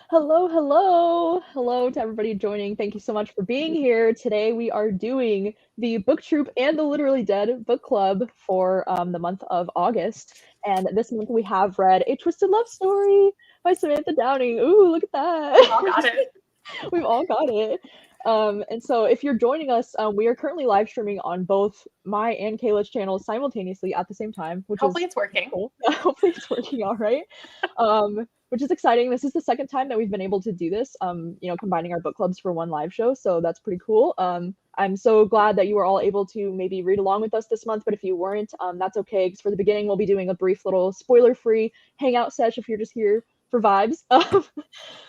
Hello, hello. Hello to everybody joining. Thank you so much for being here. Today we are doing the Book Troop and the Literally Dead book club for the month of August. And this month we have read A Twisted Love Story by Samantha Downing. Ooh, look at We all that. got it. We've all got it. And so if you're joining us, we are currently live streaming on both my and Kayla's channels simultaneously at the same time, which Hopefully is it's working. cool. Hopefully it's working all right. Which is exciting. This is the second time that we've been able to do this, combining our book clubs for one live show. So that's pretty cool. I'm so glad that you were all able to maybe read along with us this month, but if you weren't, that's okay. Because for the beginning, we'll be doing a brief little spoiler-free hangout sesh if you're just here for vibes. But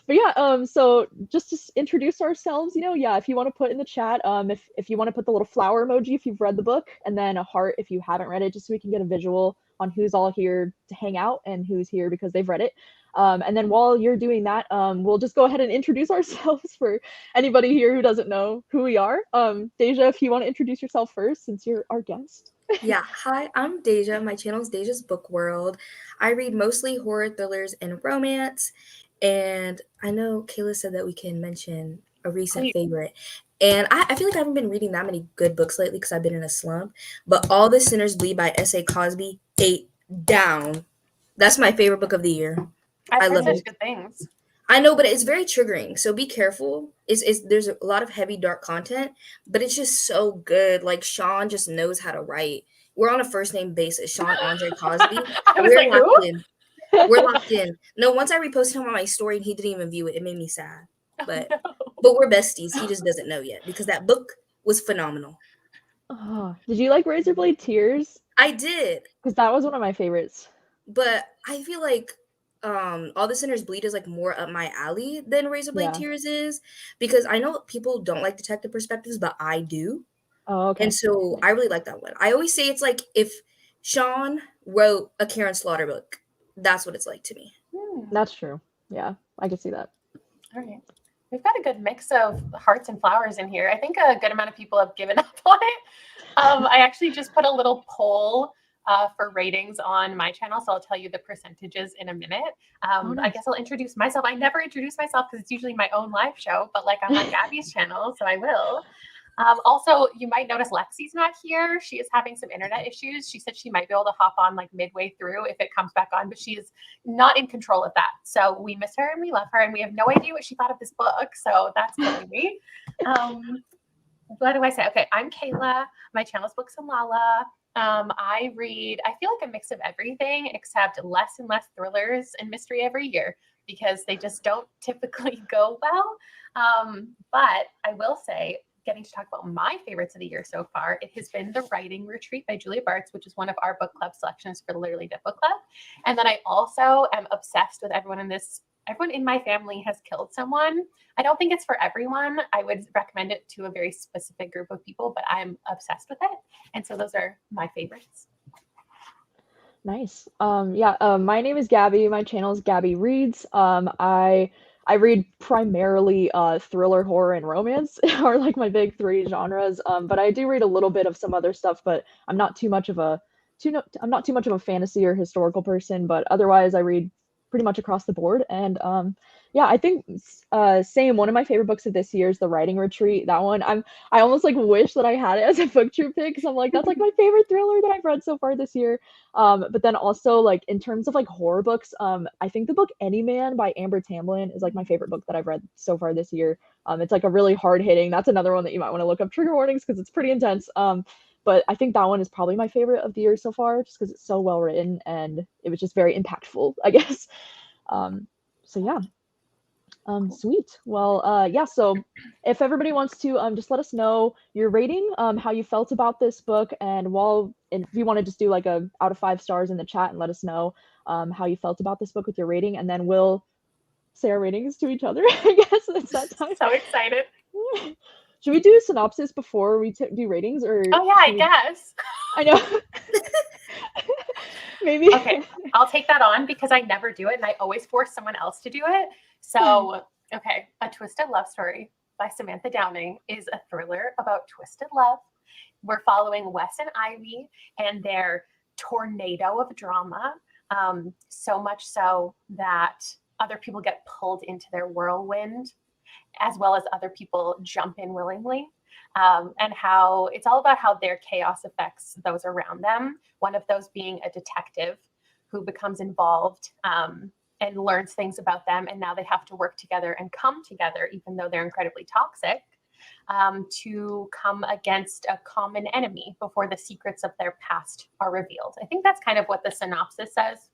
yeah, so just to introduce ourselves, yeah, if you want to put in the chat, if you want to put the little flower emoji if you've read the book, and then a heart if you haven't read it, just so we can get a visual on who's all here to hang out and who's here because they've read it. And then while you're doing that, we'll just go ahead and introduce ourselves for anybody here who doesn't know who we are. Daijah, if you want to introduce yourself first, since you're our guest. Yeah, hi, I'm Daijah. My channel is Daijah's Book World. I read mostly horror, thrillers, and romance. And I know Kayla said that we can mention a recent Please. favorite. And I feel like I haven't been reading that many good books lately because I've been in a slump. But All the Sinners Bleed by S.A. Cosby, 8 down. That's my favorite book of the year. I've I heard love such it. good things. I know, but it's very triggering. So be careful. There's a lot of heavy, dark content, but it's just so good. Like Sean just knows how to write. We're on a first name basis. Sean Andre Cosby. I was We're like, who? locked in. We're locked in. No, once I reposted him on my story and he didn't even view it, it made me sad. But No. but we're besties. He just doesn't know yet because that book was phenomenal. Oh, did you like Razorblade Tears? I did, Because that was one of my favorites. but I feel like All the Sinners Bleed is like more up my alley than Razorblade Yeah. Tears is because I know people don't like detective perspectives, but I do. Oh, okay. And so I really like that one. I always say it's like if Sean wrote a Karen Slaughter book. That's what it's like to me. That's true. Yeah, I can see that. All right. We've got a good mix of hearts and flowers in here. I think a good amount of people have given up on it. I actually just put a little poll for ratings on my channel, so I'll tell you the percentages in a minute. Nice. I guess I'll introduce myself. I never introduce myself because it's usually my own live show, but like I'm on Gabby's channel, so I will. Also, you might notice Lexi's not here. She is having some internet issues. She said she might be able to hop on like midway through if it comes back on, but she is not in control of that. So we miss her and we love her, and we have no idea what she thought of this book. So that's killing me. What do I say? Okay, I'm Kayla. My channel is Books and Lala. I feel like a mix of everything except less and less thrillers and mystery every year because they just don't typically go well. But I will say, getting to talk about my favorites of the year so far, it has been The Writing Retreat by Julia Bartz, which is one of our book club selections for the Literally Dead Book Club. And then I also am obsessed with everyone in my family has killed someone. I don't think it's for everyone. I would recommend it to a very specific group of people, but I'm obsessed with it. And so those are my favorites. Nice. My name is Gabby. My channel is Gabby Reads. I read primarily thriller, horror, and romance are like my big three genres. But I do read a little bit of some other stuff, but I'm not too much of a fantasy or historical person, but otherwise I read pretty much across the board. And I think same one of my favorite books of this year is The Writing Retreat. That one I almost like wish that I had it as a book troop pick because I'm like that's like my favorite thriller that I've read so far this year. But then also like in terms of like horror books, I think the book Any Man by Amber Tamblyn is like my favorite book that I've read so far this year. It's like a really hard hitting. That's another one that you might want to look up trigger warnings because it's pretty intense. But I think that one is probably my favorite of the year so far, just because it's so well written and it was just very impactful, I guess. So yeah. Sweet. Well, so if everybody wants to just let us know your rating, how you felt about this book, and if you want to just do like a out of 5 stars in the chat and let us know how you felt about this book with your rating, and then we'll say our ratings to each other, I guess it's that time. So excited. Should we do a synopsis before we do ratings, or? Oh yeah, I guess. I know. Maybe. Okay, I'll take that on because I never do it and I always force someone else to do it. So, okay, A Twisted Love Story by Samantha Downing is a thriller about twisted love. We're following Wes and Ivy and their tornado of drama. So much so that other people get pulled into their whirlwind, as well as other people jump in willingly. And how it's all about how their chaos affects those around them. One of those being a detective who becomes involved and learns things about them. And now they have to work together and come together, even though they're incredibly toxic, to come against a common enemy before the secrets of their past are revealed. I think that's kind of what the synopsis says.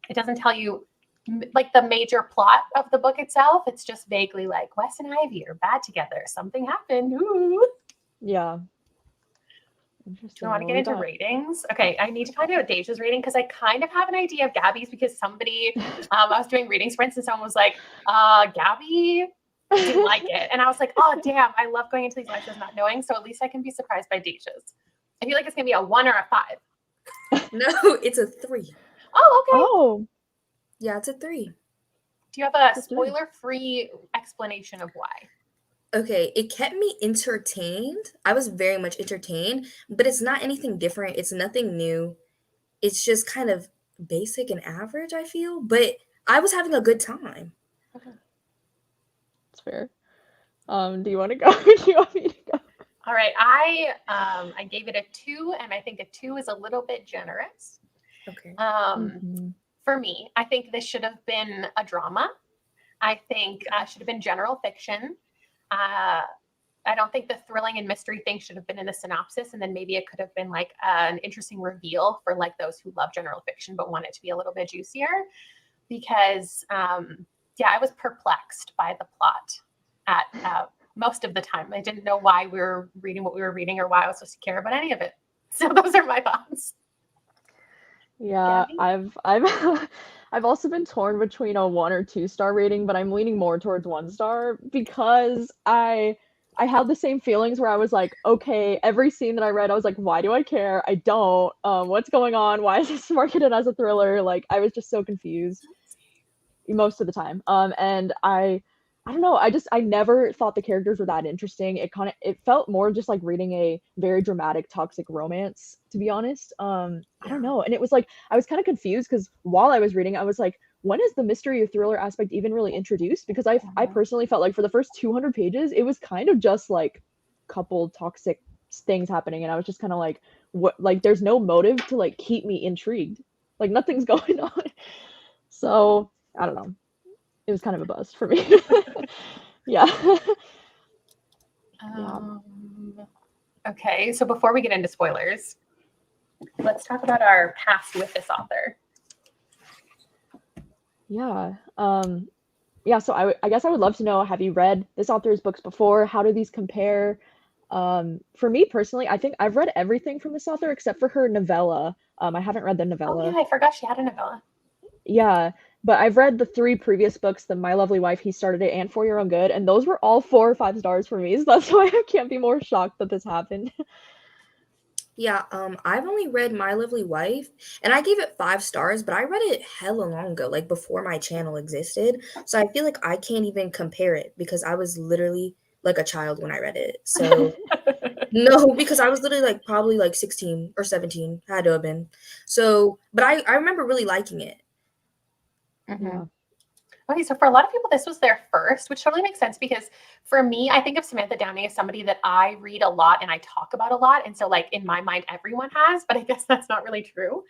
It doesn't tell you like the major plot of the book itself. It's just vaguely like Wes and Ivy are bad together. Something happened. Ooh. Yeah. Do you want to get into ratings? Okay, I need to find out Daijah's rating because I kind of have an idea of Gabby's because somebody, I was doing readings for instance, someone was like, Gabby didn't like it. And I was like, oh, damn, I love going into these live shows not knowing. So at least I can be surprised by Daijah's. I feel like it's going to be a 1 or a 5. No, it's a 3. Oh, okay. Oh. Yeah, it's a 3. Do you have a spoiler-free explanation of why? Okay, it kept me entertained. I was very much entertained, but it's not anything different. It's nothing new. It's just kind of basic and average, I feel. But I was having a good time. Okay. That's fair. Do you want to go? Do you want me to go? All right, I gave it a 2, and I think a 2 is a little bit generous. Okay. For me, I think this should have been a drama. I think should have been general fiction. I don't think the thrilling and mystery thing should have been in the synopsis, and then maybe it could have been like an interesting reveal for like those who love general fiction but want it to be a little bit juicier. Because I was perplexed by the plot at most of the time. I didn't know why we were reading what we were reading or why I was supposed to care about any of it. So those are my thoughts. Yeah, Gabby? I've also been torn between a 1 or 2 star rating, but I'm leaning more towards 1 star because I had the same feelings where I was like, okay, every scene that I read, I was like, why do I care? I don't. What's going on? Why is this marketed as a thriller? Like, I was just so confused most of the time. And I don't know, I never thought the characters were that interesting. It felt more just like reading a very dramatic toxic romance, to be honest. I don't know. And it was like I was kind of confused because while I was reading, I was like, when is the mystery or thriller aspect even really introduced? Because I personally felt like for the first 200 pages, it was kind of just like couple toxic things happening, and I was just kind of like, what? Like, there's no motive to like keep me intrigued. Like, nothing's going on. So I don't know. It was kind of a bust for me. Yeah. Okay, so before we get into spoilers, let's talk about our past with this author. Yeah. So I guess I would love to know, have you read this author's books before? How do these compare? For me personally, I think I've read everything from this author except for her novella. I haven't read the novella. Oh yeah, I forgot she had a novella. Yeah, but I've read the 3 previous books, the My Lovely Wife, He Started It, and For Your Own Good, and those were all 4 or 5 stars for me, so that's why I can't be more shocked that this happened. Yeah, I've only read My Lovely Wife, and I gave it 5 stars, but I read it hella long ago, like before my channel existed. So I feel like I can't even compare it because I was literally like a child when I read it. So no, because I was literally like probably like 16 or 17, had to have been. So, but I remember really liking it. Mm-hmm. Okay, so for a lot of people, this was their first, which totally makes sense because for me, I think of Samantha Downing as somebody that I read a lot and I talk about a lot. And so like in my mind, everyone has, but I guess that's not really true.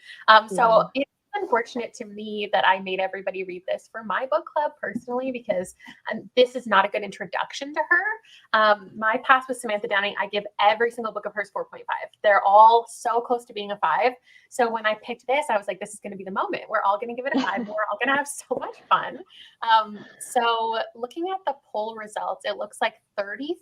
So it's unfortunate to me that I made everybody read this for my book club personally, because this is not a good introduction to her. My past with Samantha Downing, I give every single book of hers 4.5. They're all so close to being a 5. So when I picked this, I was like, this is going to be the moment. We're all going to give it a 5. We're all going to have so much fun. So looking at the poll results, it looks like 33%.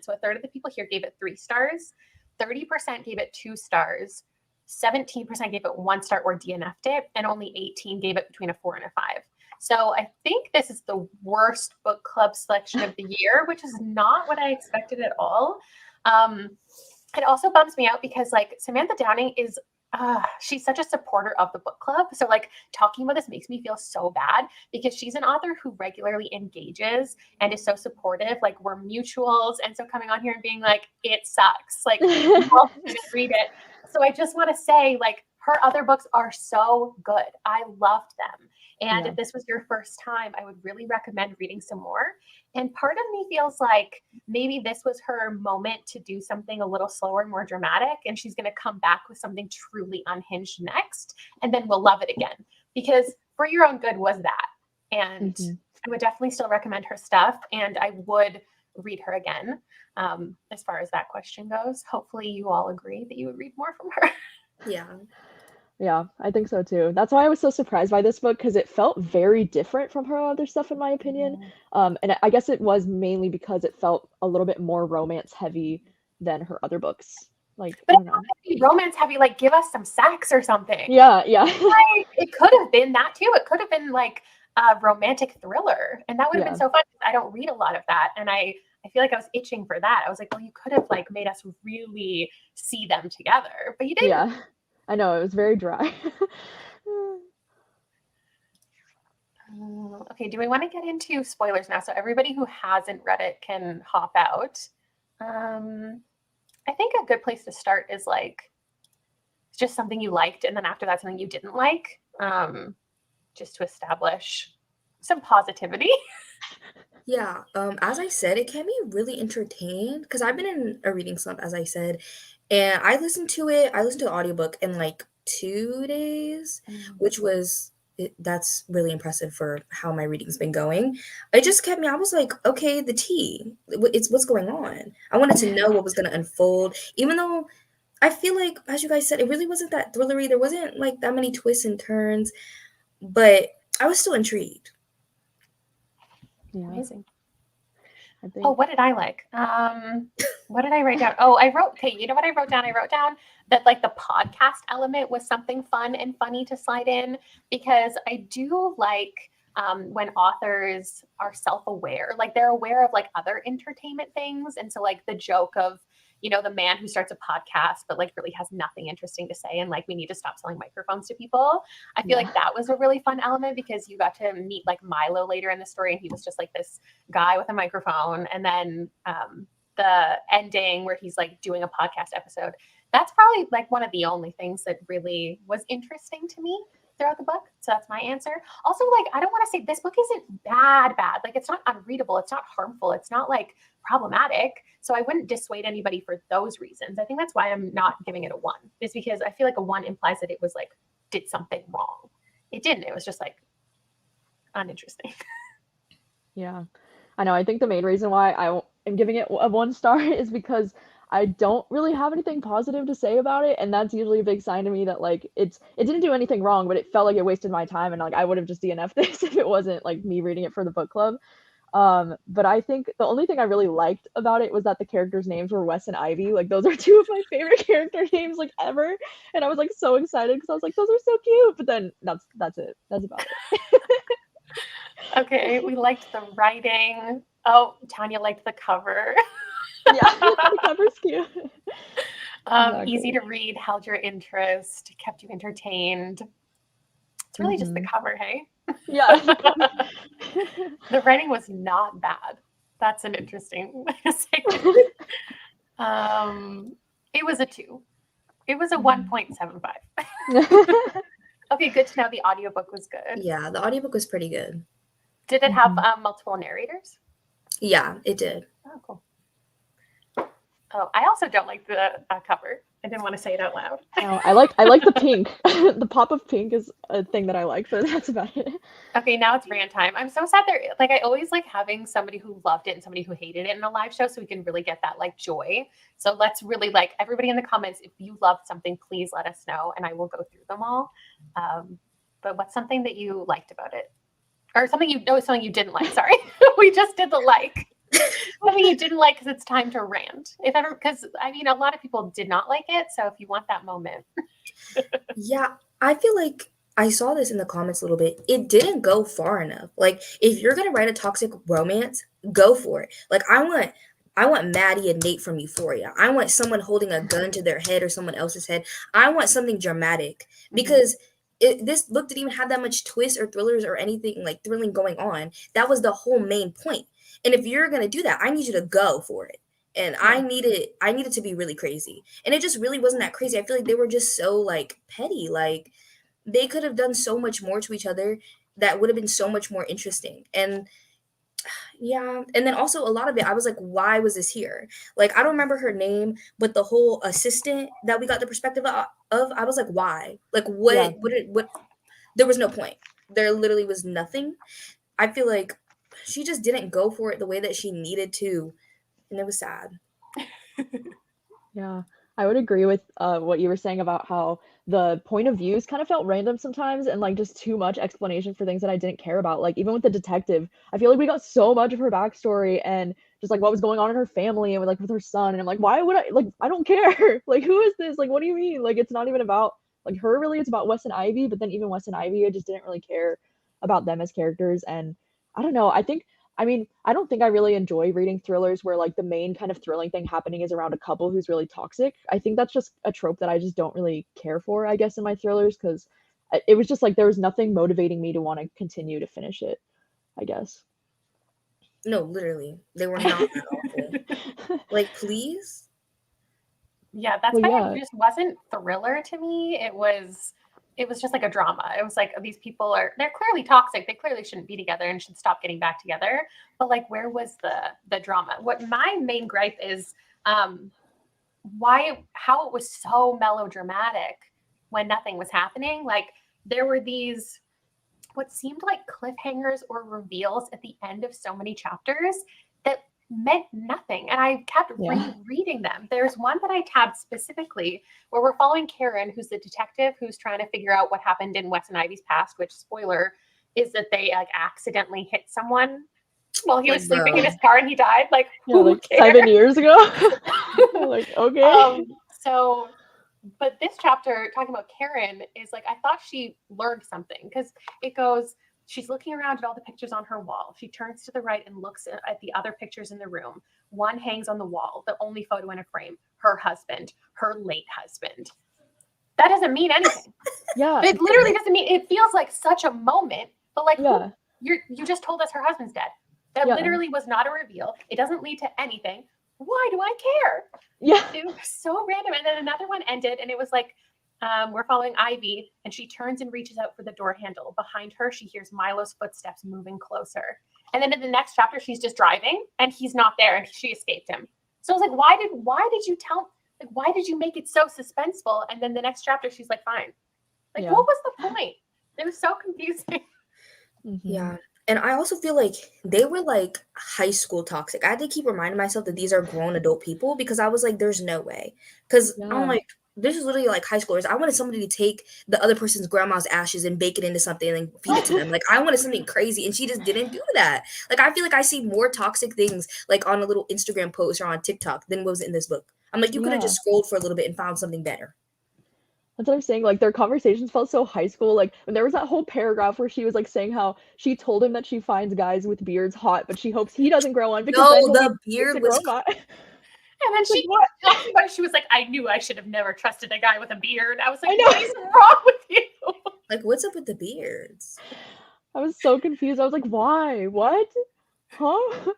So a third of the people here gave it 3 stars. 30% gave it 2 stars. 17% gave it 1 star or DNF'd it, and only 18 gave it between a 4 and a 5. So I think this is the worst book club selection of the year, which is not what I expected at all. It also bums me out because like Samantha Downing is she's such a supporter of the book club. So like talking about this makes me feel so bad because she's an author who regularly engages and is so supportive. Like we're mutuals. And so coming on here and being like, it sucks. Like, read it. So I just want to say like her other books are so good. I loved them. And Yeah. if this was your first time, I would really recommend reading some more. And part of me feels like maybe this was her moment to do something a little slower and more dramatic. And she's going to come back with something truly unhinged next. And then we'll love it again. Because For Your Own Good was that. And I would definitely still recommend her stuff. And I would read her again. As far as that question goes, hopefully you all agree that you would read more from her. Yeah, I think so too. That's why I was so surprised by this book because it felt very different from her other stuff, in my opinion. And I guess it was mainly because it felt a little bit more romance heavy than her other books. Like, But I don't know. Romance heavy, like give us some sex or something. Yeah. Like, it could have been that too. It could have been like a romantic thriller, and that would have been so fun. I don't read a lot of that, and I feel like I was itching for that. I was like, well, you could have like made us really see them together, but you didn't. Yeah, I know, it was very dry. Okay, do we want to get into spoilers now? So everybody who hasn't read it can hop out. I think a good place to start is like just something you liked, and then after that, something you didn't like, just to establish some positivity. Yeah, as I said, it can be really entertained because I've been in a reading slump, as I said, and I listened to the audiobook in like 2 days, which was that's really impressive for how my reading's been going. It just kept me, I was like, okay, the tea, it's what's going on. I wanted to know what was going to unfold, even though I feel like, as you guys said, it really wasn't that thrillery. There wasn't like that many twists and turns, but I was still intrigued. Yeah, Amazing. I think. Oh, what did I like? What did I write down? Oh, you know what I wrote down? I wrote down that like the podcast element was something fun and funny to slide in, because I do like when authors are self-aware, like they're aware of like other entertainment things. And so like the joke of, the man who starts a podcast, but like really has nothing interesting to say. And like, we need to stop selling microphones to people. I feel like that was a really fun element because you got to meet like Milo later in the story. And he was just like this guy with a microphone. And then the ending where he's like doing a podcast episode, that's probably like one of the only things that really was interesting to me throughout the book. So that's my answer. Also, like, I don't want to say this book isn't bad. Like, it's not unreadable. It's not harmful. It's not like problematic. So I wouldn't dissuade anybody for those reasons. I think that's why I'm not giving it a 1, is because I feel like a 1 implies that it was like, did something wrong. It didn't. It was just like uninteresting. Yeah, I know. I think the main reason why I am giving it a 1 star is because I don't really have anything positive to say about it, and that's usually a big sign to me that like it didn't do anything wrong, but it felt like it wasted my time, and like I would have just DNF'd this if it wasn't like me reading it for the book club. But I think the only thing I really liked about it was that the characters' names were Wes and Ivy. Like those are 2 of my favorite character names like ever, and I was like so excited because I was like, those are so cute. But then that's it. That's about it. Okay, we liked the writing. Oh, Tanya liked the cover. Yeah, the cover's cute. Exactly. Easy to read, held your interest, kept you entertained. It's really just the cover, hey? Yeah. The writing was not bad. That's an interesting way to say it. It was a 2. It was a 1.75. Okay, good to know the audiobook was good. Yeah, the audiobook was pretty good. Did it have multiple narrators? Yeah, it did. Oh, cool. Oh, I also don't like the cover. I didn't want to say it out loud. No, I like the pink. The pop of pink is a thing that I like, but that's about it. Okay, now it's rant time. I'm so sad there. Like, I always like having somebody who loved it and somebody who hated it in a live show, so we can really get that like joy. So let's really, like, everybody in the comments, if you loved something, please let us know, and I will go through them all. But what's something that you liked about it, or something you didn't like? Sorry, we just did the like. Something you didn't like because it's time to rant. Because I mean, a lot of people did not like it. So if you want that moment. Yeah, I feel like I saw this in the comments a little bit. It didn't go far enough. Like, if you're gonna write a toxic romance, go for it. Like, I want Maddie and Nate from Euphoria. I want someone holding a gun to their head or someone else's head. I want something dramatic because this book didn't even have that much twists or thrillers or anything like thrilling going on. That was the whole main point. And if you're going to do that, I need you to go for it. And Yeah. I needed to be really crazy. And it just really wasn't that crazy. I feel like they were just so like petty. Like they could have done so much more to each other that would have been so much more interesting. And yeah, and then also a lot of it I was like, why was this here? Like I don't remember her name, but the whole assistant that we got the perspective of I was like, why? Like Yeah. what there was no point. There literally was nothing. I feel like she just didn't go for it the way that she needed to, and it was sad. Yeah, I would agree with what you were saying about how the point of views kind of felt random sometimes and like just too much explanation for things that I didn't care about. Like even with the detective, I feel like we got so much of her backstory and just like what was going on in her family and with her son. And I'm like, why would I like I don't care. Like who is this? Like what do you mean? Like it's not even about like her really, it's about Wes and Ivy, but then even Wes and Ivy, I just didn't really care about them as characters. And I don't know, I mean, I don't think I really enjoy reading thrillers where like the main kind of thrilling thing happening is around a couple who's really toxic. I think that's just a trope that I just don't really care for, I guess, in my thrillers because it was just like there was nothing motivating me to want to continue to finish it, I guess. No, literally. They were not that awful. Like, please? Yeah, that's Well, why yeah, it just wasn't thriller to me. It was just like a drama. It was like these people they're clearly toxic. They clearly shouldn't be together and should stop getting back together. But like where was the drama? What my main gripe is how it was so melodramatic when nothing was happening. Like there were these what seemed like cliffhangers or reveals at the end of so many chapters that meant nothing. And I kept yeah, rereading them. There's one that I tabbed specifically where we're following Karen, who's the detective who's trying to figure out what happened in Wes and Ivy's past, which spoiler is that they like accidentally hit someone while he Like, was sleeping in bro. his car and he died. Like, yeah, who like cares? 7 years ago. Like, okay. So but this chapter talking about Karen is like I thought she learned something because it goes she's looking around at all the pictures on her wall. She turns to the right and looks at the other pictures in the room. One hangs on the wall, the only photo in a frame, her husband, her late husband. That doesn't mean anything. Yeah, It literally doesn't mean it feels like such a moment, but like who yeah, you just told us her husband's dead. That yeah, literally was not a reveal. It doesn't lead to anything. Why do I care? yeah, It was so random. And then another one ended, and it was like, we're following Ivy, and she turns and reaches out for the door handle. Behind her, she hears Milo's footsteps moving closer. And then in the next chapter, she's just driving, and he's not there, and she escaped him. So I was like, why did you make it so suspenseful? And then the next chapter, she's like, fine. Like, yeah. what was the point? It was so confusing. Yeah. And I also feel like they were like high school toxic. I had to keep reminding myself that these are grown adult people because I was like, there's no way. Because I'm Yeah. like, this is literally like high schoolers. I wanted somebody to take the other person's grandma's ashes and bake it into something and then feed it to them. Like, I wanted something crazy. And she just didn't do that. Like, I feel like I see more toxic things like on a little Instagram post or on TikTok than what was in this book. I'm like, you could have Yeah. just scrolled for a little bit and found something better. That's what I'm saying. Like their conversations felt so high school. Like when there was that whole paragraph where she was like saying how she told him that she finds guys with beards hot, but she hopes he doesn't grow one because then No, he'll be the nice beard and was robot. And then Like what? she was like, I knew I should have never trusted a guy with a beard. I was like, I know. what is wrong with you? like, what's up with the beards? I was so confused. I was like, why? What? Huh?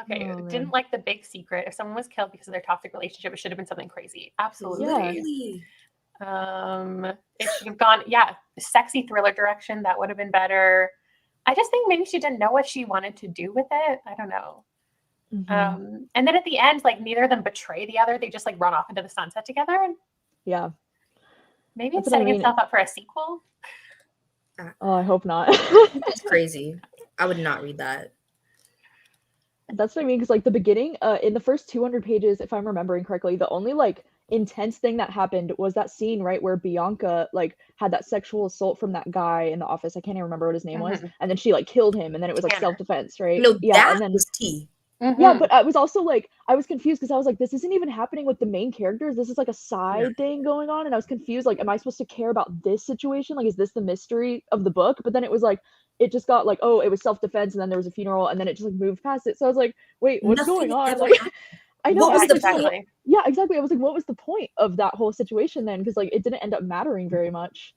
Okay, Oh didn't man. like the big secret. If someone was killed because of their toxic relationship, it should have been something crazy. Yeah. Absolutely. Literally. It should have gone, yeah, sexy thriller direction. That would have been better. I just think maybe she didn't know what she wanted to do with it. I don't know. And then at the end, like neither of them betray the other. They just like run off into the sunset together. And Yeah. maybe That's it's what I setting mean. itself up for a sequel. Oh, I hope not. It's crazy. I would not read that. That's what I mean, because like the beginning, in the first 200 pages, if I'm remembering correctly, the only like intense thing that happened was that scene, right, where Bianca like had that sexual assault from that guy in the office. I can't even remember what his name was, and then she like killed him, and then it was like Tanner. self-defense, right? No, Yeah, that and then was tea. yeah, but I was also like, I was confused because I was like, this isn't even happening with the main characters. This is like a No. side thing going on, and I was confused. Like, am I supposed to care about this situation? Like, is this the mystery of the book? But then it was like, it just got like, oh, it was self-defense, and then there was a funeral, and then it just like moved past it. So I was like, wait, what's going Nothing on? ever Like, happened. I know. What I was was Yeah, the like, so point? what? exactly. Yeah, exactly. I was like, what was the point of that whole situation then? Because like, it didn't end up mattering very much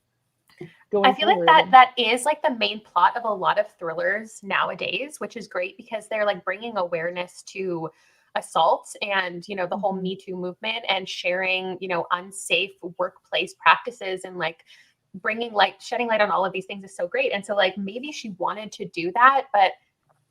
I going feel like forward. that is like the main plot of a lot of thrillers nowadays, which is great because they're like bringing awareness to assault and, you know, the whole Me Too movement and sharing, you know, unsafe workplace practices and like bringing light, shedding light on all of these things is so great. And so like maybe she wanted to do that, but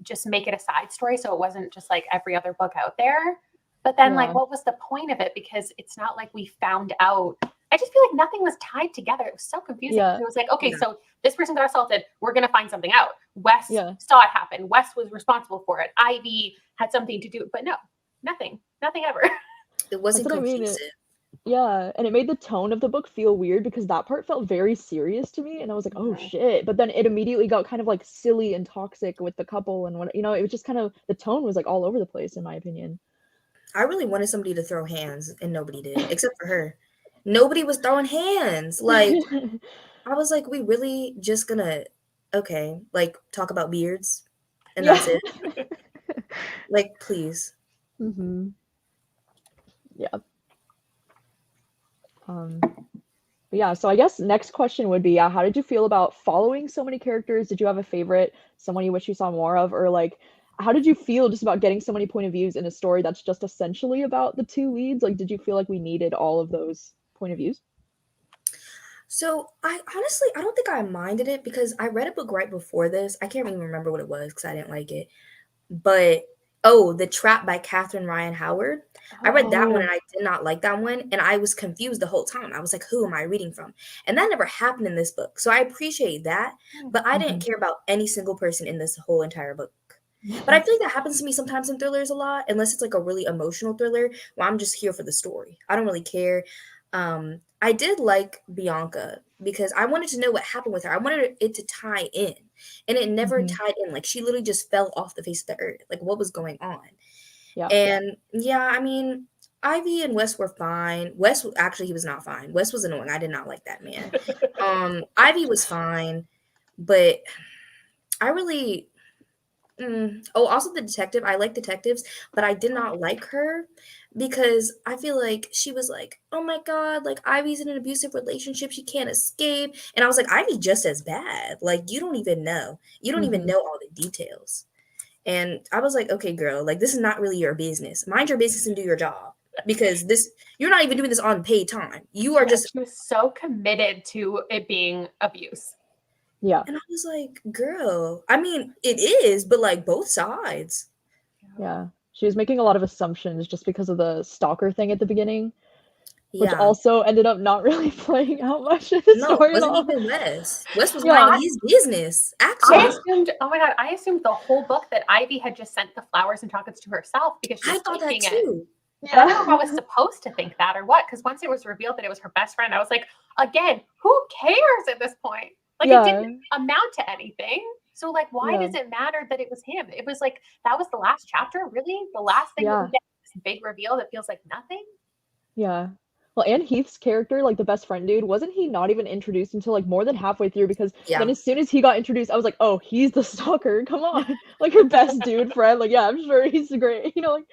just make it a side story so it wasn't just like every other book out there. But then like what was the point of it? Because it's not like we found out. I just feel like nothing was tied together. It was so confusing. It was like, okay, so this person got assaulted. We're going to find something out. Wes saw it happen. Wes was responsible for it. Ivy had something to do. But no, nothing ever. It wasn't cohesive. Yeah, and it made the tone of the book feel weird because that part felt very serious to me, and I was like, oh shit. But then it immediately got kind of like silly and toxic with the couple and what, you know, it was just kind of, the tone was like all over the place in my opinion. I really wanted somebody to throw hands and nobody did, except for her. Nobody was throwing hands. Like, I was like, we really just gonna, okay, like talk about beards and that's it. Like, please. Yeah. Yeah, so I guess next question would be, how did you feel about following so many characters? Did you have a favorite, someone you wish you saw more of, or like, how did you feel just about getting so many point of views in a story that's just essentially about the two leads? Like, did you feel like we needed all of those point of views? So I honestly, I don't think I minded it because I read a book right before this. I can't even remember what it was because I didn't like it. But The Trap by Catherine Ryan Howard. I read that one and I did not like that one. And I was confused the whole time. I was like, who am I reading from? And that never happened in this book. So I appreciate that. But I didn't care about any single person in this whole entire book. But I feel like that happens to me sometimes in thrillers a lot, unless it's like a really emotional thriller where I'm just here for the story. I don't really care. I did like Bianca because I wanted to know what happened with her. I wanted it to tie in, and it never tied in. Like, she literally just fell off the face of the earth. Like, what was going on? And yeah, I mean, Ivy and Wes were fine. Wes, actually, he was not fine. Wes was annoying. I did not like that man. Ivy was fine, but I really also the detective. I like detectives, but I did not like her because I feel like she was like, oh my God, like Ivy's in an abusive relationship. She can't escape. And I was like, Ivy's just as bad. Like, you don't even know. You don't even know all the details. And I was like, okay, girl, like, this is not really your business. Mind your business and do your job. Because you're not even doing this on paid time. You are just. She was so committed to it being abuse. Yeah. And I was like, girl, I mean, it is, but like both sides. Yeah. She was making a lot of assumptions just because of the stalker thing at the beginning, which Yeah. also ended up not really playing out much in the story at all. Wasn't even Wes. Wes was minding his business, actually. I assumed, oh my God, I assumed the whole book that Ivy had just sent the flowers and chocolates to herself because she was I thought that taking too. Yeah. I don't know if I was supposed to think that or what, because once it was revealed that it was her best friend, I was like, again, who cares at this point? Like, it didn't amount to anything. So, like, why does it matter that it was him? It was like, that was the last chapter, really? The last thing that we get, this big reveal that feels like nothing? Yeah. Well, and Heath's character, like the best friend dude, wasn't he not even introduced until like more than halfway through? Because then as soon as he got introduced, I was like, oh, he's the stalker. Come on. Like, her best dude friend. Like, yeah, I'm sure he's great. You know, like,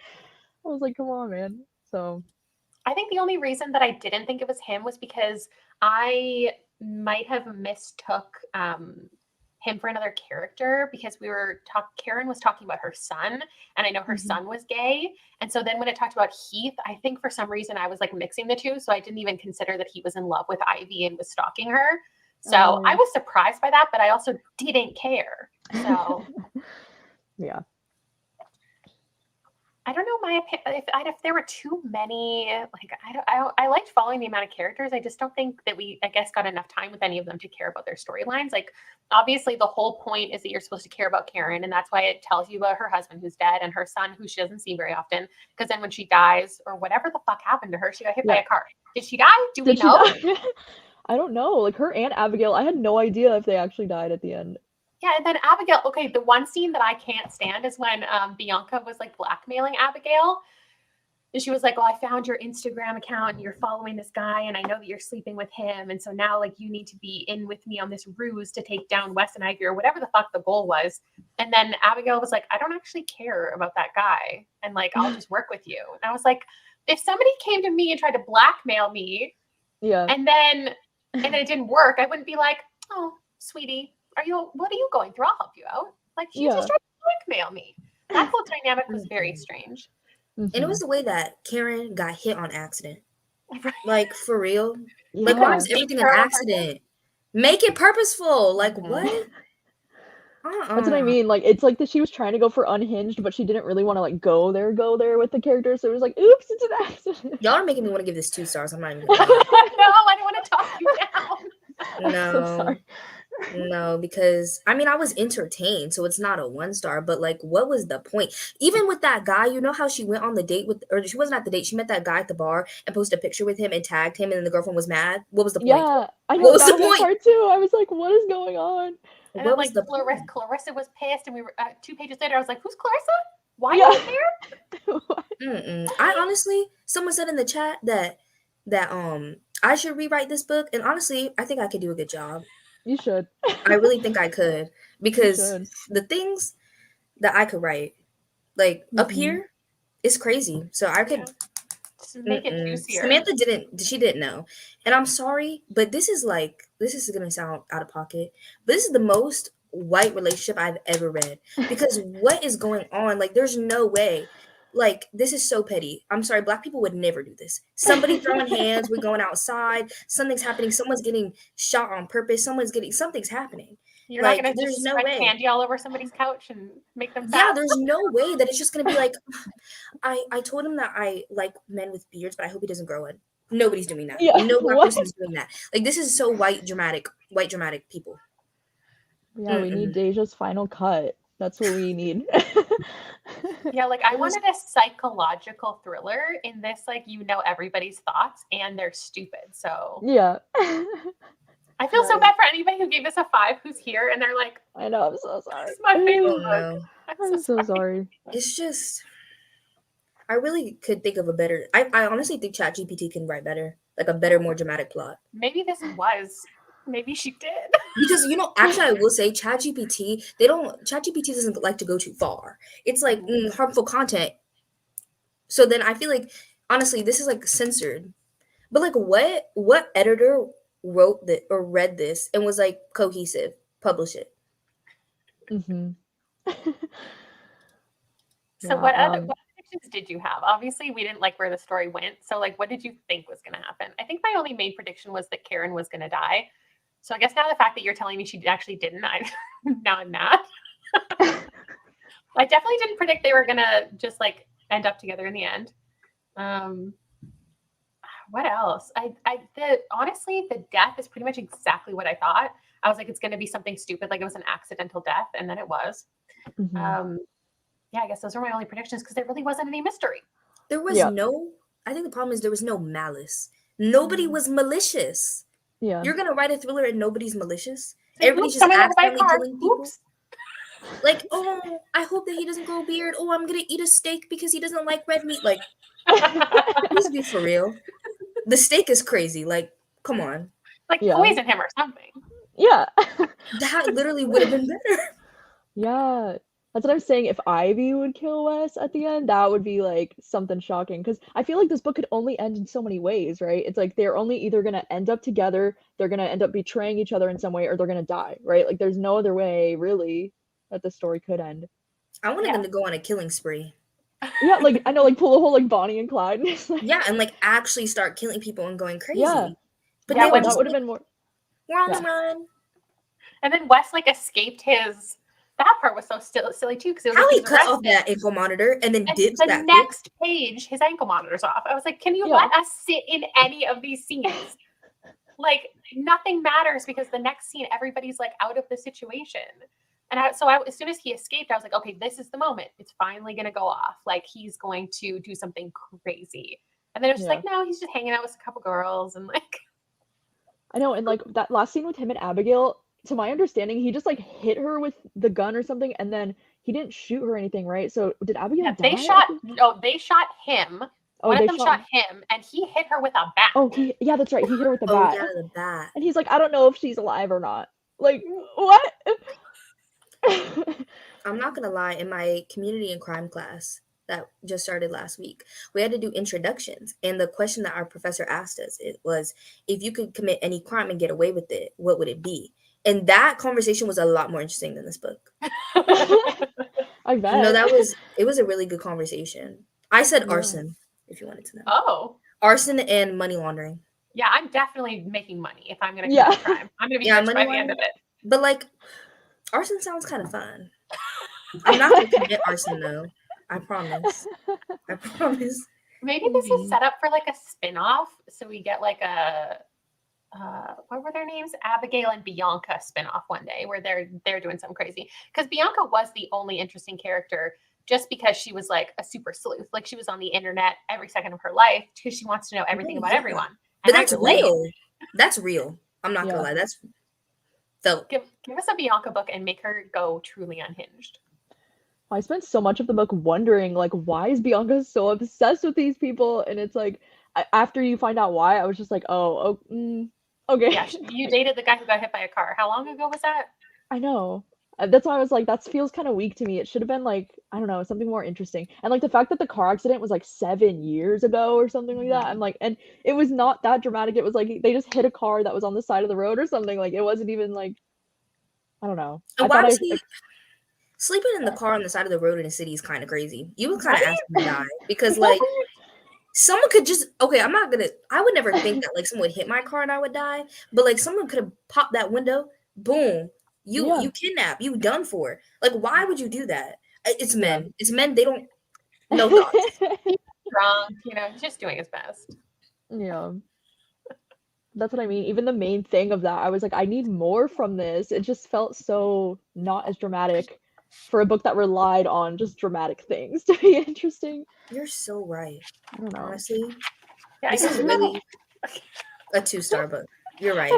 I was like, come on, man. So I think the only reason that I didn't think it was him was because I might have mistook him for another character because Karen was talking about her son, and I know her son was gay. And so then when it talked about Heath, I think for some reason I was like mixing the two. So I didn't even consider that he was in love with Ivy and was stalking her. So I was surprised by that, but I also didn't care. So yeah. I don't know my opinion. If there were too many, like I liked following the amount of characters. I just don't think that we, I guess, got enough time with any of them to care about their storylines. Like, obviously, the whole point is that you're supposed to care about Karen, and that's why it tells you about her husband who's dead and her son who she doesn't see very often. Because then when she dies, or whatever the fuck happened to her, she got hit by a car. Did she die? Do we know? I don't know. Like, her and Abigail, I had no idea if they actually died at the end. Yeah, and then Abigail, okay, the one scene that I can't stand is when Bianca was like blackmailing Abigail. And she was like, well, I found your Instagram account and you're following this guy and I know that you're sleeping with him. And so now like you need to be in with me on this ruse to take down Wes and Ivy or whatever the fuck the goal was. And then Abigail was like, I don't actually care about that guy. And like, I'll just work with you. And I was like, if somebody came to me and tried to blackmail me and then it didn't work, I wouldn't be like, oh, sweetie, what are you going through? I'll help you out. Like, she just tried to blackmail me. That whole dynamic was very strange. And it was Mhm. the way that Karen got hit on accident. Right. Like, for real? They Like, why Yeah. is couldn't everything take an her on purpose. accident? Make it purposeful. Like, Mhm. what? That's what I Uh-uh. mean. Like it's like that she was trying to go for unhinged, but she didn't really want to like go there with the character. So it was like, oops, it's an accident. Y'all are making me want to give this 2 stars. I'm not even gonna lie. No, I don't want to talk you down. I'm so No, sorry. no, because I mean, I was entertained, so it's not a 1 star. But like, what was the point? Even with that guy, you know how she went on the date with, or she wasn't at the date. She met that guy at the bar and posted a picture with him and tagged him, and then the girlfriend was mad. What was the point? Yeah, I What know was the that whole point? part too. I was like, what is going on? And then What was like the point? Clarissa was pissed, and we were 2 pages later. I was like, "Who's Clarissa? Why are Yeah. you here?" I honestly, someone said in the chat that I should rewrite this book, and honestly, I think I could do a good job. You should. I really think I could You because should. the things that I could write, like up Mhm. here, is crazy. So I Yeah. could. Just make it juicier. Samantha didn't. She didn't know, and I'm sorry, but this is gonna sound out of pocket, but this is the most white relationship I've ever read because what is going on? Like, there's no way. Like, this is so petty. I'm sorry, black people would never do this. Somebody throwing hands, we're going outside, something's happening, someone's getting shot on purpose, something's happening. You're not Like, gonna there's just no spread way. candy all over somebody's couch and make them Yeah, sad. there's no way that it's just gonna be like, I told him that I like men with beards, but I hope he doesn't grow one. Nobody's doing that. Yeah. No black What? person is doing that. Like, this is so white dramatic people. Yeah, we need Mm-mm. Daijah's final cut. That's what we need. Yeah, like I It was wanted a psychological thriller in this, like everybody's thoughts and they're stupid. So Yeah. I feel so no. bad for anybody who gave us a 5 who's here and they're like, I know, I'm so sorry. "This is my favorite Oh book." no. I'm I'm so sorry. sorry. It's just I really could think of a better. I honestly think ChatGPT can write better, like a better, more dramatic plot. Maybe she did. Because actually, I will say ChatGPT. ChatGPT doesn't like to go too far. It's like harmful content. So then I feel like honestly, this is like censored. But like, what editor wrote that or read this and was like cohesive? Publish it. Mhm. So Yeah, what predictions did you have? Obviously, we didn't like where the story went. So like what did you think was gonna happen? I think my only main prediction was that Karen was gonna die. So I guess now the fact that you're telling me she actually didn't, now I'm mad. I definitely didn't predict they were gonna just like end up together in the end. What else? Honestly, the death is pretty much exactly what I thought. I was like, it's gonna be something stupid, like it was an accidental death, and then it was. Mhm. Yeah, I guess those were my only predictions because there really wasn't any mystery. There was Yeah. I think the problem is there was no malice. Nobody was malicious. Yeah. You're gonna write a thriller and nobody's malicious. Like, Everybody's oops, just somebody got hit by a accidentally car. killing people. Oops. Like, oh, I hope that he doesn't grow a beard. Oh, I'm gonna eat a steak because he doesn't like red meat. Like, please be for real. The steak is crazy. Like, come on. Like Yeah. poison him or something. Yeah. That literally would have been better. Yeah. That's what I'm saying. If Ivy would kill Wes at the end, that would be like something shocking. Because I feel like this book could only end in so many ways, right? It's like they're only either gonna end up together, they're gonna end up betraying each other in some way, or they're gonna die, right? Like there's no other way really that the story could end. I wanted Yeah. them to go on a killing spree. Yeah, like I know, like pull a whole like Bonnie and Clyde. Yeah, and like actually start killing people and going crazy. Yeah. But Yeah, they were when- that just would have like, been more. we're on the yeah. run. And then Wes like escaped his. That part was so silly too because it was How like he he was cut off arrested. that ankle monitor and then And dips the that quick. next page, his ankle monitor's off. I was like, can you Yeah. let us sit in any of these scenes? Like nothing matters because the next scene, everybody's like out of the situation. And as soon as he escaped, I was like, okay, this is the moment. It's finally gonna go off. Like he's going to do something crazy. And then it was just Yeah. like, no, he's just hanging out with a couple girls and like. I know, and like that last scene with him and Abigail, to my understanding, he just like hit her with the gun or something, and then he didn't shoot her or anything, right? So did Abigail Yeah, die? they shot him. Oh, One they of them shot him, and he hit her with a bat. Oh, yeah, that's right. He hit her with the Oh bat, yeah, the bat. and he's like, I don't know if she's alive or not. Like, what? I'm not gonna lie, in my community and crime class that just started last week, we had to do introductions. And the question that our professor asked us it was, if you could commit any crime and get away with it, what would it be? And that conversation was a lot more interesting than this book. I bet. No, it was a really good conversation. I said Yeah. arson, if you wanted to know. Oh. Arson and money laundering. Yeah, I'm definitely making money if I'm going to Yeah. commit a crime. I'm going to be Yeah, rich money by the end of laundering. it. But like, arson sounds kind of fun. I'm not gonna commit arson though. I promise. I promise. Maybe this is set up for like a spin-off. So we get like a what were their names? Abigail and Bianca spin-off one day where they're doing something crazy. Because Bianca was the only interesting character just because she was like a super sleuth. Like she was on the internet every second of her life because she wants to know everything about yeah. everyone. But And I that's relate. real. That's real. I'm not Yeah. gonna lie. That's felt. Give us a Bianca book and make her go truly unhinged. I spent so much of the book wondering, like, why is Bianca so obsessed with these people? And it's like, after you find out why, I was just like, okay. Yeah, you dated the guy who got hit by a car. How long ago was that? I know. That's why I was like, that feels kind of weak to me. It should have been like, I don't know, something more interesting. And like the fact that the car accident was like 7 years ago or something like that. I'm like, and it was not that dramatic. It was like they just hit a car that was on the side of the road or something. Like it wasn't even like, I don't know. And I why thought was he sleeping in the car on the side of the road in the city is kind of crazy. You would kind of ask him to die because like someone could just I would never think that like someone would hit my car and I would die, but like someone could have popped that window, boom, you kidnap, you done for. Like why would you do that? It's men. It's men, they don't no thoughts. Drunk, he's just doing his best. Yeah. That's what I mean. Even the main thing of that, I was like, I need more from this. It just felt so not as dramatic for a book that relied on just dramatic things to be interesting. You're so right. I don't know. Honestly, Yeah, this is really a 2-star book. You're right.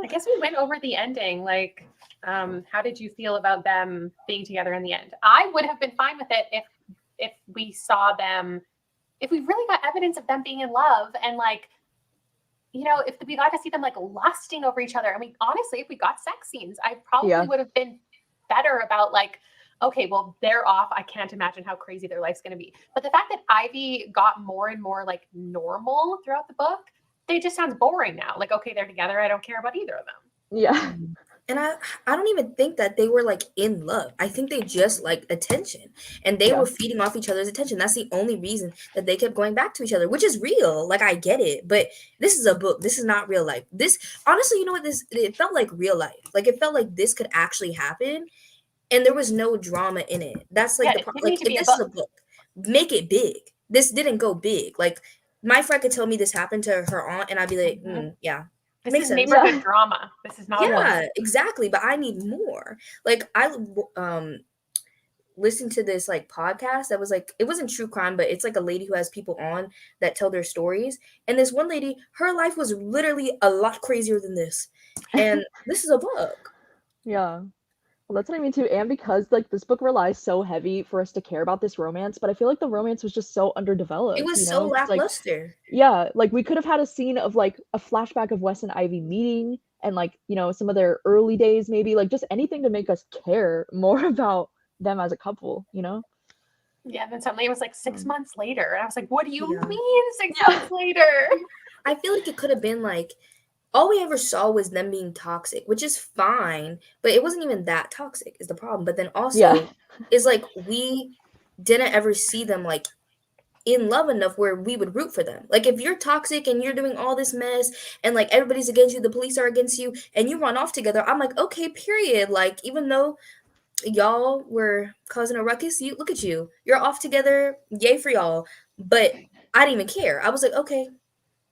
I guess we went over the ending. Like, how did you feel about them being together in the end? I would have been fine with it if we saw them, if we really got evidence of them being in love and like, if we got to see them like lusting over each other. I mean, honestly, if we got sex scenes, I probably would have been better about like, okay, well, they're off. I can't imagine how crazy their life's going to be. But the fact that Ivy got more and more like normal throughout the book, they just sounds boring now. Like, okay, they're together. I don't care about either of them. Yeah. And I don't even think that they were like in love. I think they just like attention and they were feeding off each other's attention. That's the only reason that they kept going back to each other, which is real. Like I get it, but this is a book. This is not real life. This honestly, you know what, it felt like real life. Like it felt like this could actually happen and there was no drama in it. That's like the part. Like if this is a book, make it big. This didn't go big. Like my friend could tell me this happened to her aunt and I'd be like, yeah. This is neighborhood drama. This is not. Yeah, exactly. But I need more. Like I listened to this like podcast that was like, it wasn't true crime, but it's like a lady who has people on that tell their stories. And this one lady, her life was literally a lot crazier than this. And this is a book. Yeah. Well, that's what I mean too. And because like this book relies so heavy for us to care about this romance, but I feel like the romance was just so underdeveloped. It was so lackluster. Like, yeah, like we could have had a scene of like a flashback of Wes and Ivy meeting and like, some of their early days, maybe like just anything to make us care more about them as a couple, Yeah, and then suddenly it was like 6 months later. And I was like, what do you mean 6 months later? I feel like it could have been like, all we ever saw was them being toxic, which is fine, but it wasn't even that toxic is the problem. But then also is like we didn't ever see them like in love enough where we would root for them. Like if you're toxic and you're doing all this mess and like everybody's against you, the police are against you, and you run off together, I'm like, okay, period. Like even though y'all were causing a ruckus, you look at you, you're off together, yay for y'all. But I didn't even care. I was like, okay,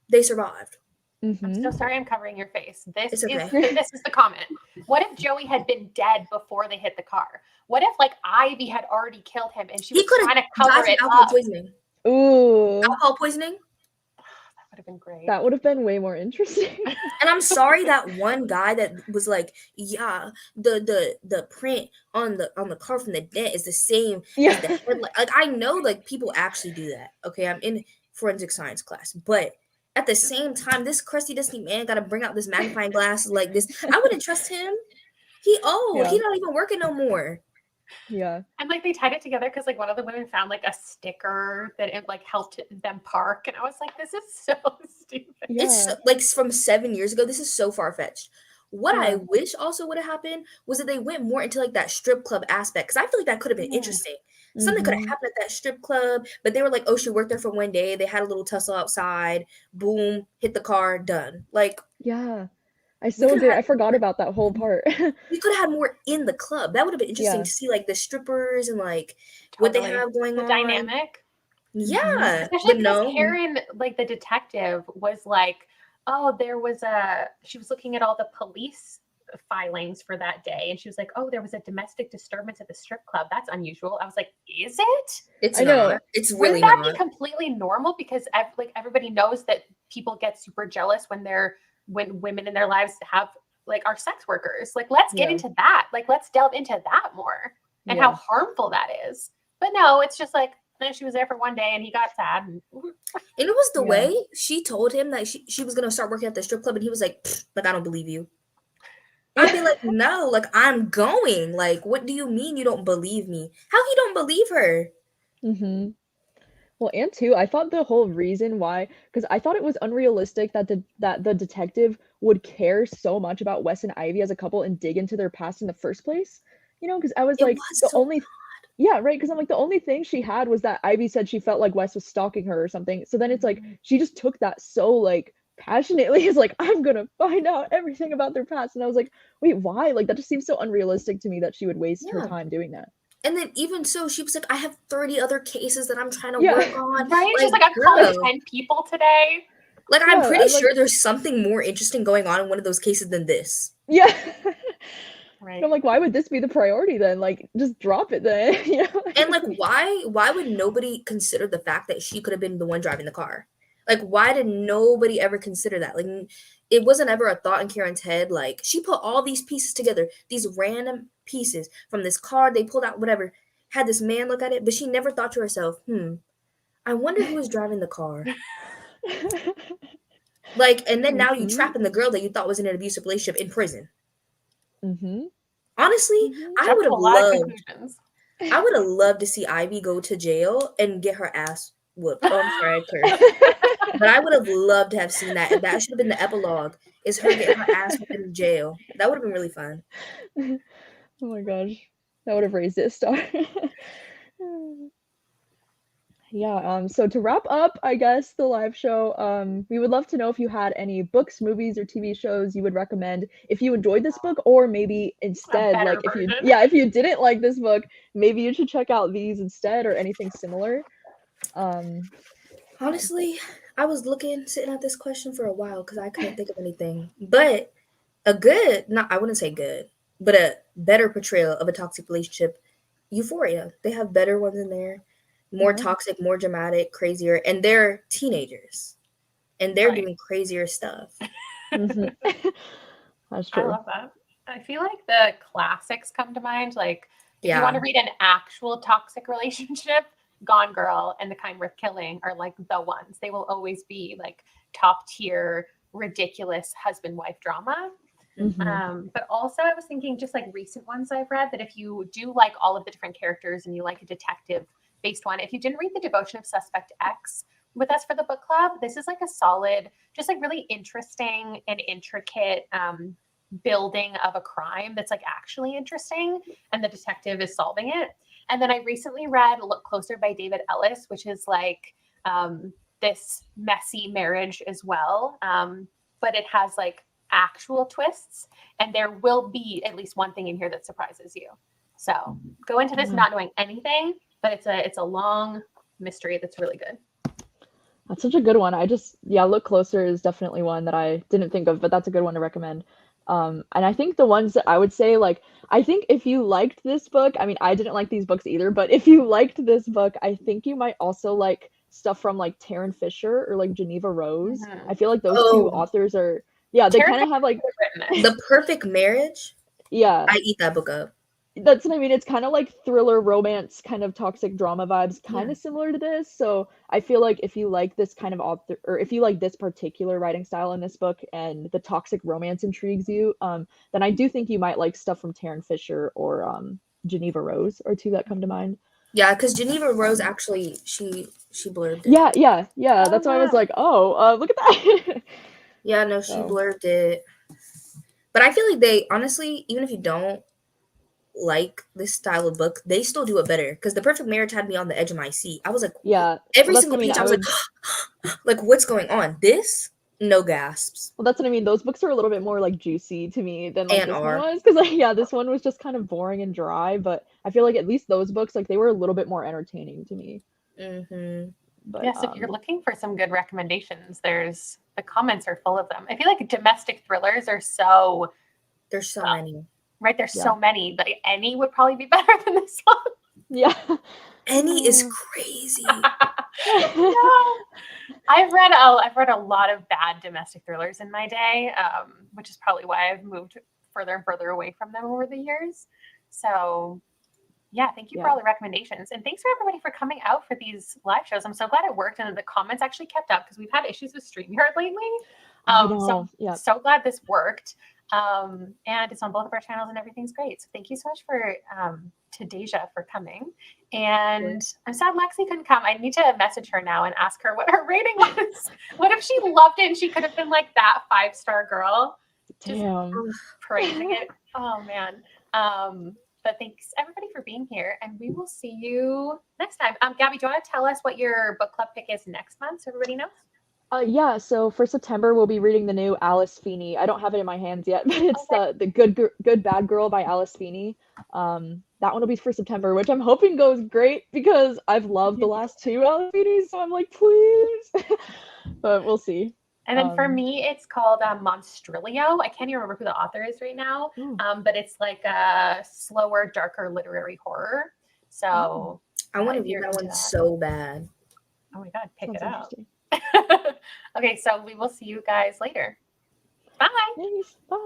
they survived. I'm so sorry I'm covering your face. This is okay. this is the comment. What if Joey had been dead before they hit the car? What if like Ivy had already killed him and she was trying to cover it alcohol up? Poisoning. Ooh. Alcohol poisoning? That would have been great. That would have been way more interesting. And I'm sorry that one guy that was like, yeah, the print on the car from the dent is the same as the headlight. Like I know like people actually do that. Okay, I'm in forensic science class, but at the same time, this crusty dusty man got to bring out this magnifying glass like this. I wouldn't trust him. He old. He not even working no more. Yeah. And like they tied it together because like one of the women found like a sticker that it like helped them park, and I was like, this is so stupid. It's like from 7 years ago. This is so far fetched. What I Yeah. wish also would have happened was that they went more into like that strip club aspect, because I feel like that could have been Yeah. interesting. Something could have Mm-hmm. happened at that strip club, but they were like, oh, she worked there for one day. They had a little tussle outside. Boom, hit the car, done. Like, Yeah. I we so could have agree. had I forgot about that whole part. we could have had more in the club. That would have been interesting Yeah. to see like the strippers and like what they Totally. have going The on. dynamic. Mm-hmm. Yeah, Especially but because no. Karen, like the detective, was like, oh, she was looking at all the police filings for that day. And she was like, oh, there was a domestic disturbance at the strip club. That's unusual. I was like, is it? It's I know. not. It's Wouldn't really that be not. completely normal? Because like everybody knows that people get super jealous when women in their lives have like are sex workers. Like, let's get Yeah. into that. Like, let's delve into that more and how Yeah. harmful that is. But no, it's just like, she was there for one day and he got sad. And And it was the Yeah. way she told him that she was gonna start working at the strip club, and he was like, like, I don't believe you. I'd be like, no, like, I'm going. Like, what do you mean you don't believe me? How he don't believe her? Mm-hmm. Well, and too, I thought the whole reason why, because I thought it was unrealistic that the detective would care so much about Wes and Ivy as a couple and dig into their past in the first place. You know, because I was It like, was the so only, yeah, right, because I'm like, the only thing she had was that Ivy said she felt like Wes was stalking her or something. So then it's like, she just took that so, like, passionately. It's like, I'm gonna find out everything about their past. And I was like, wait, why? Like, that just seems so unrealistic to me that she would waste her yeah. time doing that. And then even so, she was like, I have 30 other cases that I'm trying to Yeah. work on. right? She's Like, like, I'm calling girl, 10 people today. like, I'm Yeah, pretty I'm like, sure there's something more interesting going on in one of those cases than this. yeah. Right. I'm like, why would this be the priority then? Like, just drop it then. You know? And like, why would nobody consider the fact that she could have been the one driving the car? Like, why did nobody ever consider that? Like, it wasn't ever a thought in Karen's head. Like, she put all these pieces together, these random pieces from this car they pulled out, whatever, had this man look at it, but she never thought to herself, I wonder who was driving the car. Like, and then now you Mhm. trapping the girl that you thought was in an abusive relationship in prison. Mhm. Honestly, Mhm. I Jumped would to have a lot of loved conclusions. I would have loved to see Ivy go to jail and get her ass whooped. Oh, I'm sorry, I cursed. But I would have loved to have seen that. And that should have been the epilogue, is her getting her ass whooped in jail. That would have been really fun. Oh my gosh. That would have raised it a star. Yeah, so to wrap up, I guess, the live show, we would love to know if you had any books, movies, or TV shows you would recommend if you enjoyed this book, or maybe A instead, better like if you, version. yeah, if you didn't like this book, maybe you should check out these instead or anything similar. Yeah. Honestly, I was sitting at this question for a while because I couldn't think of anything. But a good, not I wouldn't say good, but a better portrayal of a toxic relationship, Euphoria. They have better ones in there, more Yeah. toxic, more dramatic, crazier, and they're teenagers and they're Right. doing crazier stuff. Mhm. That's I true. love that. I feel like the classics come to mind. Like, if you want Yeah. to read an actual toxic relationship, Gone Girl and The Kind Worth Killing are like the ones. They will always be like top tier, ridiculous husband wife drama. Mhm. But also, I was thinking just like recent ones I've read that if you do like all of the different characters and you like a detective based one, if you didn't read The Devotion of Suspect X with us for the book club, this is like a solid, just like really interesting and intricate building of a crime that's like actually interesting and the detective is solving it. And then I recently read Look Closer by David Ellis, which is like this messy marriage as well. But it has like actual twists, and there will be at least one thing in here that surprises you. So go into this Yeah. not knowing anything, but it's a long mystery that's really good. That's such a good one. Yeah, Look Closer is definitely one that I didn't think of, but that's a good one to recommend. And I think the ones that I would say, like, I think if you liked this book, I mean, I didn't like these books either, but if you liked this book, I think you might also like stuff from like Taryn Fisher or like Geneva Rose. I feel like those two Oh, authors are, yeah, they Taryn kind of have like, Fisher could have written The this. Perfect Marriage. yeah, I eat that book up. that's what I mean. It's kind of like thriller, romance, kind of toxic drama vibes, kind Yeah. of similar to this. So I feel like if you like this kind of author, or if you like this particular writing style in this book, and the toxic romance intrigues you, then I do think you might like stuff from Taryn Fisher or Geneva Rose, or two that come to mind. Yeah, because Geneva Rose Um, actually she blurbed it. yeah. Oh That's why I was yeah. like, oh, look at that. Yeah, no, she So blurbed it. But I feel like they honestly, even if you don't like this style of book, they still do it better. Because The Perfect Marriage had me on the edge of my seat. I was like, Yeah. Well, every that's what single I mean. page, I I was like, would. like, what's going on? This, no gasps. Well, that's what I mean. Those books are a little bit more like juicy to me than like And this one R. was, because like yeah, this one was just kind of boring and dry. But I feel like at least those books like they were a little bit more entertaining to me. Mm-hmm. But Yes, if you're looking for some good recommendations, there's the comments are full of them. I feel like domestic thrillers are so There's so many. right. There's Yeah. so many. Like any would probably be better than this one. yeah. Any is crazy. No. I've read a lot of bad domestic thrillers in my day, which is probably why I've moved further and further away from them over the years. So yeah, thank you for Yeah. all the recommendations. And thanks for everybody for coming out for these live shows. I'm so glad it worked and the comments actually kept up because we've had issues with StreamYard lately. I So know. Yeah. so glad this worked. And it's on both of our channels and everything's great. So thank you so much for to Daijah for coming. And I'm sad Lexi couldn't come. I need to message her now and ask her what her rating was. What if she loved it and she could have been like that 5-star girl? Just Damn. praising it. Oh man. But thanks everybody for being here, and we will see you next time. Gabby, do you want to tell us what your book club pick is next month so everybody knows? Yeah, so for September we'll be reading the new Alice Feeney. I don't have it in my hands yet, but it's Okay. the Good Bad Girl by Alice Feeney. That one will be for September, which I'm hoping goes great because I've loved the last two Alice Feeney's, so I'm like, please. But we'll see. And then for me, it's called Monstrilio. I can't even remember who the author is right now, but it's like a slower, darker literary horror. So I want to if read you're that into one that. so bad. Oh my God, pick Sounds it up. interesting. Okay, so we will see you guys later. Bye. Thanks. Bye.